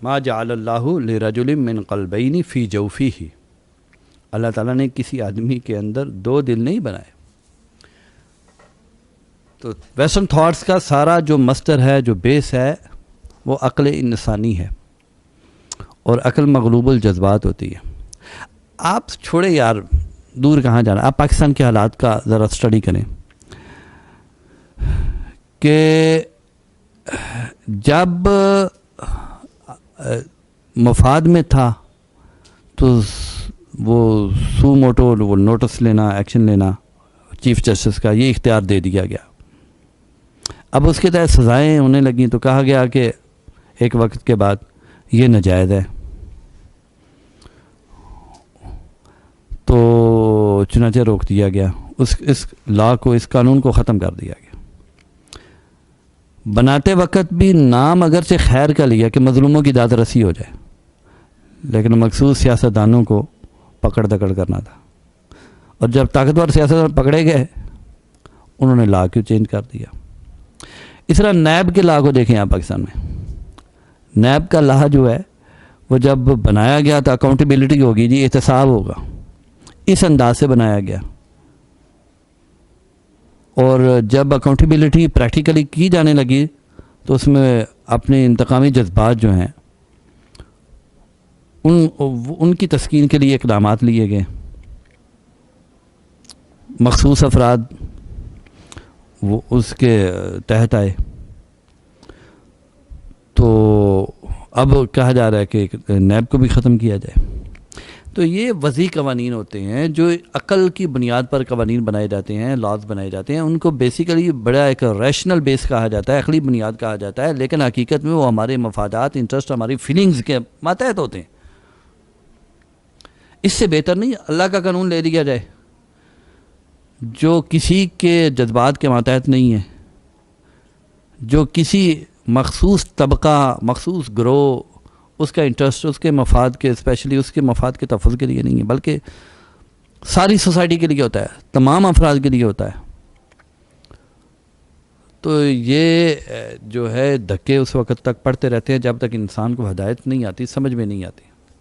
ما جعل اللہ لرجل من قلبین فی جوفیہ، اللہ تعالیٰ نے کسی آدمی کے اندر دو دل نہیں بنائے. تو ویسٹرن تھاٹس کا سارا جو مصدر ہے، جو بیس ہے، وہ عقل انسانی ہے، اور عقل مغلوب الجذبات ہوتی ہے. آپ چھوڑے یار، دور کہاں جانا، آپ پاکستان کے حالات کا ذرا اسٹڈی کریں کہ جب مفاد میں تھا تو وہ سو موٹو، وہ نوٹس لینا، ایکشن لینا چیف جسٹس کا، یہ اختیار دے دیا گیا. اب اس کے تحت سزائیں ہونے لگیں تو کہا گیا کہ ایک وقت کے بعد یہ ناجائز ہے، تو چنانچہ روک دیا گیا، اس لا کو، اس قانون کو ختم کر دیا گیا. بناتے وقت بھی نام اگرچہ خیر کا لیا کہ مظلوموں کی داد رسی ہو جائے، لیکن مخصوص سیاستدانوں کو پکڑ دکڑ کرنا تھا. اور جب طاقتور سیاستدان پکڑے گئے، انہوں نے لا کو چینج کر دیا. اس طرح نیب کے لا کو دیکھیں آپ پاکستان میں. نیب کا لا جو ہے وہ جب بنایا گیا تو اکاؤنٹیبلٹی ہوگی، جی احتساب ہوگا، اس انداز سے بنایا گیا. اور جب اکاؤنٹیبلٹی پریکٹیکلی کی جانے لگی تو اس میں اپنے انتقامی جذبات جو ہیں ان کی تسکین کے لیے اقدامات لیے گئے. مخصوص افراد وہ اس کے تحت آئے. تو اب کہا جا رہا ہے کہ نیب کو بھی ختم کیا جائے. تو یہ وضعی قوانین ہوتے ہیں جو عقل کی بنیاد پر قوانین بنائے جاتے ہیں، لاز بنائے جاتے ہیں. ان کو بیسیکلی بڑا ایک ریشنل بیس کہا جاتا ہے، عقلی بنیاد کہا جاتا ہے، لیکن حقیقت میں وہ ہمارے مفادات، انٹرسٹ، ہماری فیلنگز کے ماتحت ہوتے ہیں. اس سے بہتر نہیں اللہ کا قانون لے لیا جائے جو کسی کے جذبات کے ماتحت نہیں ہے، جو کسی مخصوص طبقہ، مخصوص گروہ، اس کا انٹرسٹ، اس کے مفاد کے، اسپیشلی اس کے مفاد کے تحفظ کے لیے نہیں ہے، بلکہ ساری سوسائٹی کے لیے ہوتا ہے، تمام افراد کے لیے ہوتا ہے. تو یہ جو ہے دھکے اس وقت تک پڑتے رہتے ہیں جب تک انسان کو ہدایت نہیں آتی، سمجھ میں نہیں آتی.